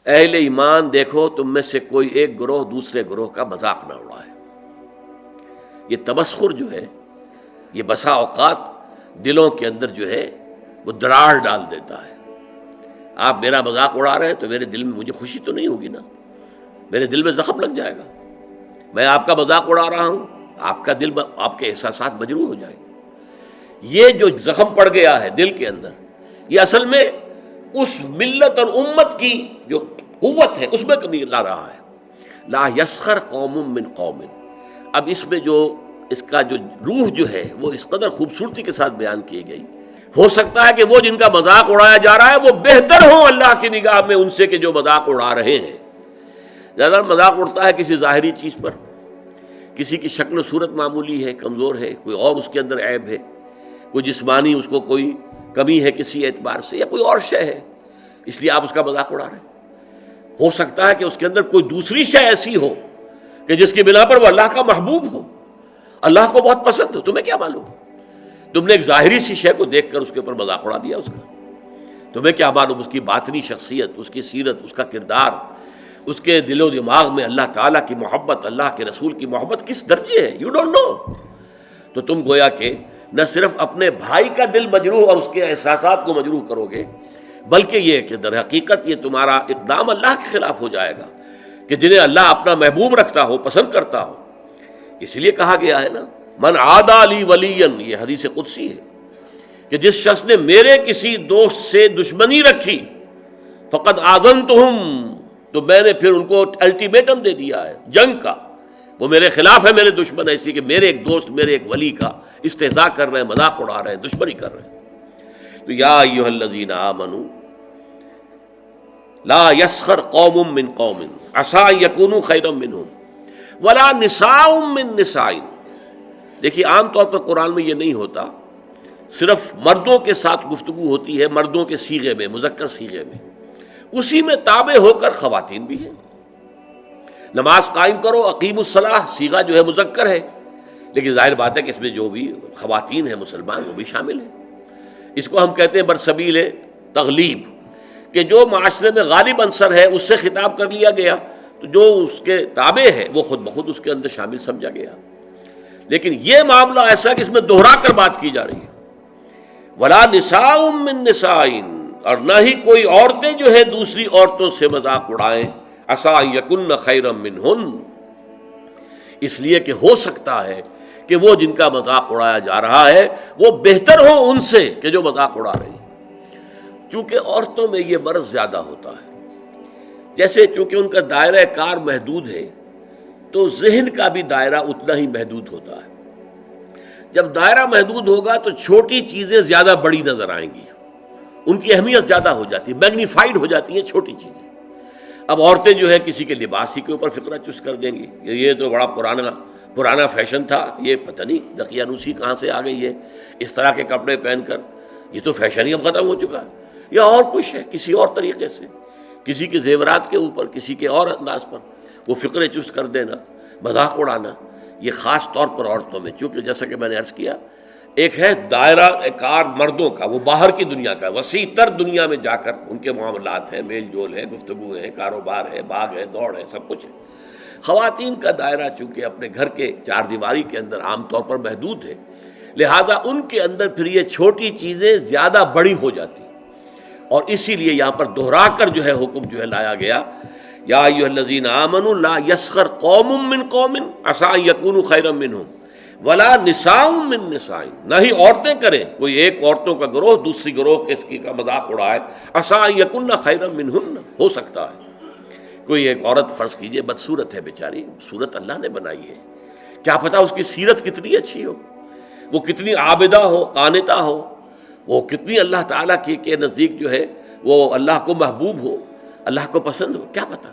اہل ایمان دیکھو تم میں سے کوئی ایک گروہ دوسرے گروہ کا مذاق نہ اڑائے۔ یہ تمسخر جو ہے یہ بسا اوقات دلوں کے اندر جو ہے وہ دراڑ ڈال دیتا ہے۔ آپ میرا مذاق اڑا رہے ہیں تو میرے دل میں مجھے خوشی تو نہیں ہوگی نا، میرے دل میں زخم لگ جائے گا۔ میں آپ کا مذاق اڑا رہا ہوں، آپ کا دل، آپ کے احساسات مجروح ہو جائیں گے۔ یہ جو زخم پڑ گیا ہے دل کے اندر، یہ اصل میں اس ملت اور امت کی جو قوت ہے اس میں کمی لا رہا ہے۔ لا یسخر قوم من قوم، اب اس میں جو اس کا جو روح جو ہے وہ اس قدر خوبصورتی کے ساتھ بیان کی گئی۔ ہو سکتا ہے کہ وہ جن کا مذاق اڑایا جا رہا ہے وہ بہتر ہوں اللہ کی نگاہ میں ان سے کہ جو مذاق اڑا رہے ہیں۔ زیادہ مذاق اڑتا ہے کسی ظاہری چیز پر، کسی کی شکل و صورت معمولی ہے، کمزور ہے، کوئی اور اس کے اندر عیب ہے، کوئی جسمانی اس کو کوئی کمی ہے کسی اعتبار سے، یا کوئی اور شے ہے، اس لیے آپ اس کا مذاق اڑا رہے ہیں۔ ہو سکتا ہے کہ اس کے اندر کوئی دوسری شے ایسی ہو کہ جس کی بنا پر وہ اللہ کا محبوب ہو، اللہ کو بہت پسند ہو، تمہیں کیا معلوم؟ تم نے ایک ظاہری سی شے کو دیکھ کر اس کے اوپر مذاق اڑا دیا اس کا، تمہیں کیا معلوم اس کی باطنی شخصیت، اس کی سیرت، اس کا کردار، اس کے دل و دماغ میں اللہ تعالیٰ کی محبت، اللہ کے رسول کی محبت کس درجے ہے، یو ڈونٹ نو۔ تو تم گویا کہ نہ صرف اپنے بھائی کا دل مجروح اور اس کے احساسات کو مجروح کرو گے، بلکہ یہ کہ در حقیقت یہ تمہارا اقدام اللہ کے خلاف ہو جائے گا کہ جنہیں اللہ اپنا محبوب رکھتا ہو، پسند کرتا ہو۔ اس لیے کہا گیا ہے نا، من عادی لی ولیا، یہ حدیث قدسی ہے کہ جس شخص نے میرے کسی دوست سے دشمنی رکھی فقد آذنتہم، تو میں نے پھر ان کو الٹیمیٹم دے دیا ہے جنگ کا، وہ میرے خلاف ہے، میرے دشمن ہے، اسی کہ میرے ایک دوست، میرے ایک ولی کا استہزاء کر رہے ہیں، مذاق اڑا رہے ہیں، دشمنی کر رہے ہیں۔ تو یا ایھا الذین آمنوا لا یسخر قوم من قوم عسى ان یکونوا خیرا منہم ولا نساء من نساء۔ دیکھیے عام طور پر قرآن میں یہ نہیں ہوتا، صرف مردوں کے ساتھ گفتگو ہوتی ہے، مردوں کے صیغے میں، مذکر صیغے میں، اسی میں تابع ہو کر خواتین بھی ہیں۔ نماز قائم کرو، اقیم الصلاح، صیغہ جو ہے مذکر ہے، لیکن ظاہر بات ہے کہ اس میں جو بھی خواتین ہیں مسلمان وہ بھی شامل ہیں۔ اس کو ہم کہتے ہیں برسبیل تغلیب، کہ جو معاشرے میں غالب عنصر ہے اس سے خطاب کر لیا گیا، تو جو اس کے تابع ہے وہ خود بخود اس کے اندر شامل سمجھا گیا۔ لیکن یہ معاملہ ایسا کہ اس میں دوہرا کر بات کی جا رہی ہے، ولا نساء من نساء، اور نہ ہی کوئی عورتیں جو ہے دوسری عورتوں سے مذاق اڑائیں، عسى ان یکن خیرا منہن، اس لیے کہ ہو سکتا ہے کہ وہ جن کا مذاق اڑایا جا رہا ہے وہ بہتر ہو ان سے کہ جو مذاق اڑا رہے ہیں۔ چونکہ عورتوں میں یہ مرض زیادہ ہوتا ہے، جیسے چونکہ ان کا دائرہ کار محدود ہے تو ذہن کا بھی دائرہ اتنا ہی محدود ہوتا ہے۔ جب دائرہ محدود ہوگا تو چھوٹی چیزیں زیادہ بڑی نظر آئیں گی، ان کی اہمیت زیادہ ہو جاتی ہے، میگنیفائڈ ہو جاتی ہیں چھوٹی چیزیں۔ اب عورتیں جو ہے کسی کے لباس ہی کے اوپر فقرہ چست کر دیں گی، یہ تو بڑا پرانا فیشن تھا، یہ پتہ نہیں دقیانوسی کہاں سے آ گئی ہے، اس طرح کے کپڑے پہن کر، یہ تو فیشن ہی اب ختم ہو چکا ہے، یا اور کچھ ہے کسی اور طریقے سے، کسی کے زیورات کے اوپر، کسی کے اور انداز پر وہ فقرے چست کر دینا، مذاق اڑانا، یہ خاص طور پر عورتوں میں، چونکہ جیسا کہ میں نے عرض کیا، ایک ہے دائرہ کار مردوں کا، وہ باہر کی دنیا کا، وسیع تر دنیا میں جا کر ان کے معاملات ہیں، میل جول ہے، گفتگو ہے، کاروبار ہے، بھاگ ہے، دوڑ ہے، سب کچھ ہے۔ خواتین کا دائرہ چونکہ اپنے گھر کے چار دیواری کے اندر عام طور پر محدود ہے، لہذا ان کے اندر پھر یہ چھوٹی چیزیں زیادہ بڑی ہو جاتی، اور اسی لیے یہاں پر دوہرا کر جو ہے حکم جو ہے لایا گیا، یا ایھا الذین آمنوا لا یسخر قوم من قوم عسى ان یکونوا خیرا منہم ولا نساء من نساء، نہ ہی عورتیں کریں، کوئی ایک عورتوں کا گروہ دوسری گروہ کے اس کی کا مذاق اڑائے، عسى ان یکن خیرا منہن، ہو سکتا ہے کوئی ایک عورت فرض کیجئے بدصورت ہے بیچاری، صورت اللہ نے بنائی ہے، کیا پتہ اس کی سیرت کتنی اچھی ہو، وہ کتنی عابدہ ہو، قانتہ ہو، وہ کتنی اللہ تعالیٰ کے نزدیک جو ہے وہ اللہ کو محبوب ہو، اللہ کو پسند ہو، کیا پتہ۔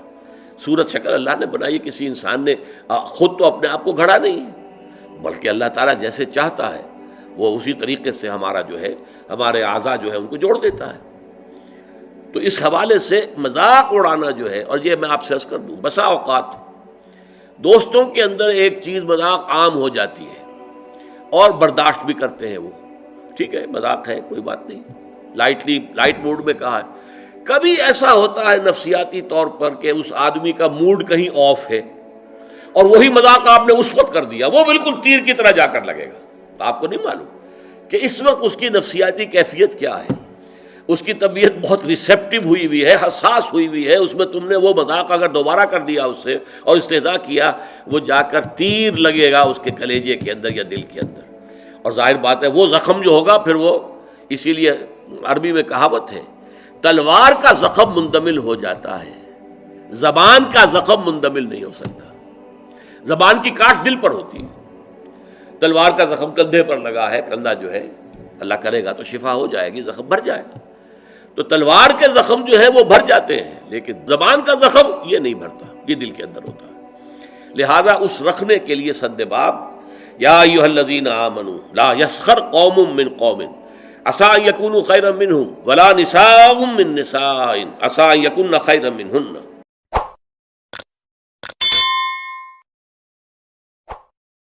صورت شکل اللہ نے بنائی، کسی انسان نے خود تو اپنے آپ کو گھڑا نہیں ہے، بلکہ اللہ تعالیٰ جیسے چاہتا ہے وہ اسی طریقے سے ہمارا جو ہے، ہمارے اعضاء جو ہے ان کو جوڑ دیتا ہے۔ تو اس حوالے سے مذاق اڑانا جو ہے، اور یہ میں آپ سے عرض کر دوں، بسا اوقات دوستوں کے اندر ایک چیز مذاق عام ہو جاتی ہے اور برداشت بھی کرتے ہیں، وہ ٹھیک ہے مذاق ہے کوئی بات نہیں، لائٹ موڈ میں کہا ہے، کبھی ایسا ہوتا ہے نفسیاتی طور پر کہ اس آدمی کا موڈ کہیں آف ہے اور وہی مذاق آپ نے اس وقت کر دیا، وہ بالکل تیر کی طرح جا کر لگے گا. تو آپ کو نہیں معلوم کہ اس وقت اس کی نفسیاتی کیفیت کیا ہے. اس کی طبیعت بہت ریسیپٹیو ہوئی ہوئی ہے، حساس ہوئی ہوئی ہے. اس میں تم نے وہ مذاق اگر دوبارہ کر دیا اس سے اور استہزاء کیا، وہ جا کر تیر لگے گا اس کے کلیجے کے اندر یا دل کے اندر. اور ظاہر بات ہے وہ زخم جو ہوگا پھر وہ، اسی لیے عربی میں کہاوت ہے، تلوار کا زخم مندمل ہو جاتا ہے، زبان کا زخم مندمل نہیں ہو سکتا. زبان کی کاٹ دل پر ہوتی ہے، تلوار کا زخم کندھے پر لگا ہے، کندھا جو ہے اللہ کرے گا تو شفا ہو جائے گی، زخم بھر جائے گا. تو تلوار کے زخم جو ہے وہ بھر جاتے ہیں، لیکن زبان کا زخم یہ نہیں بھرتا، یہ دل کے اندر ہوتا ہے. لہذا اس رکھنے کے لیے سد باب، یا ایھا الذین آمنوا لا یسخر قوم من قوم عسى ان یکونوا خیرا منہم ولا نساء من نساء عسى ان یکن خیرا منہن.